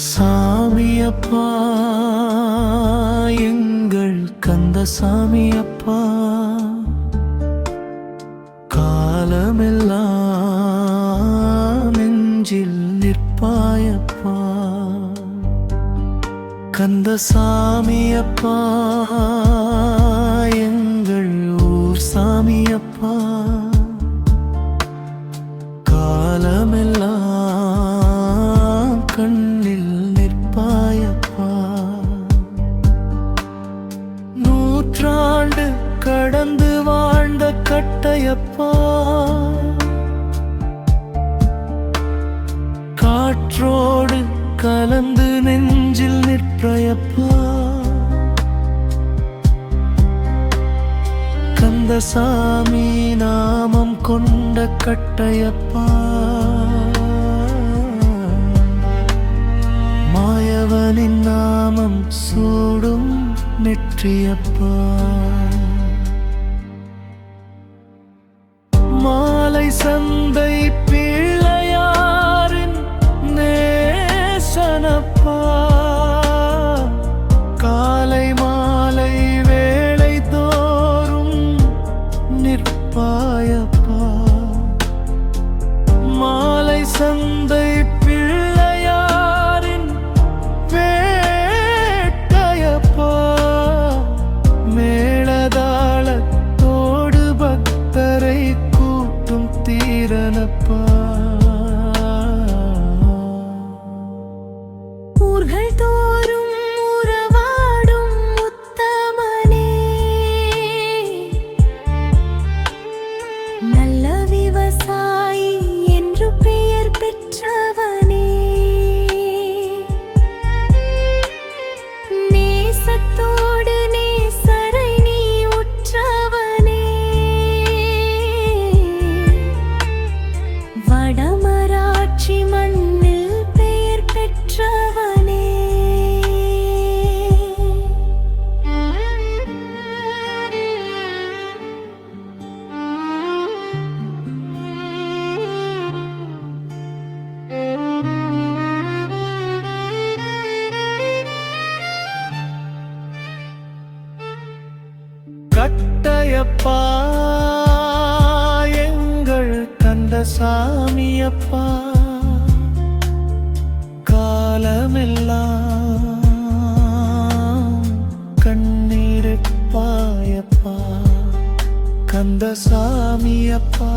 சாமியப்பா எங்கள் கந்தசாமியப்பா, காலமெல்லாம் நெஞ்சில் நிற்பாயப்பா. கந்தசாமியப்பா எங்கள் ஊர் சாமியப்பா, காலமெல்லாம் கண்ணில் நிற்பாயப்பா. நூற்றாண்டு கடந்து வாழ்ந்த கட்டையப்பா, காற்றோடு கலந்து நெஞ்சில் நிற்பயப்பா. கந்தசாமி நாமம் கொண்ட கட்டையப்பா, மாயவனின் நாமம் சூடும் நெற்றியப்பா. மாலை சந்தை பிள்ளையாரின் நேசனப்பா, காலை மாலை வேளை தோறும் நிற்பாயப்பா. மாலை சந்தை பிள்ளையாரின் வேட்டையப்பா, மேளதாளத்தோடு பக்தரை கூட்டும் தீரனப்பா. ஊர்கள் தோறும் உறவாடும் உத்தமனே, நல்ல விவசாயி என்று பெயர் பெற்றவனே, நேசத்தோடு நேசரை நீ உற்றவனே, வடமராட்சி மண்ணில் பெயர் பெற்றவனே. கட்டையப்பா எங்கள் கந்தசாமியப்பா, காலமெல்லாம் கண்ணீரிப்பாயப்பா. கந்தசாமியப்பா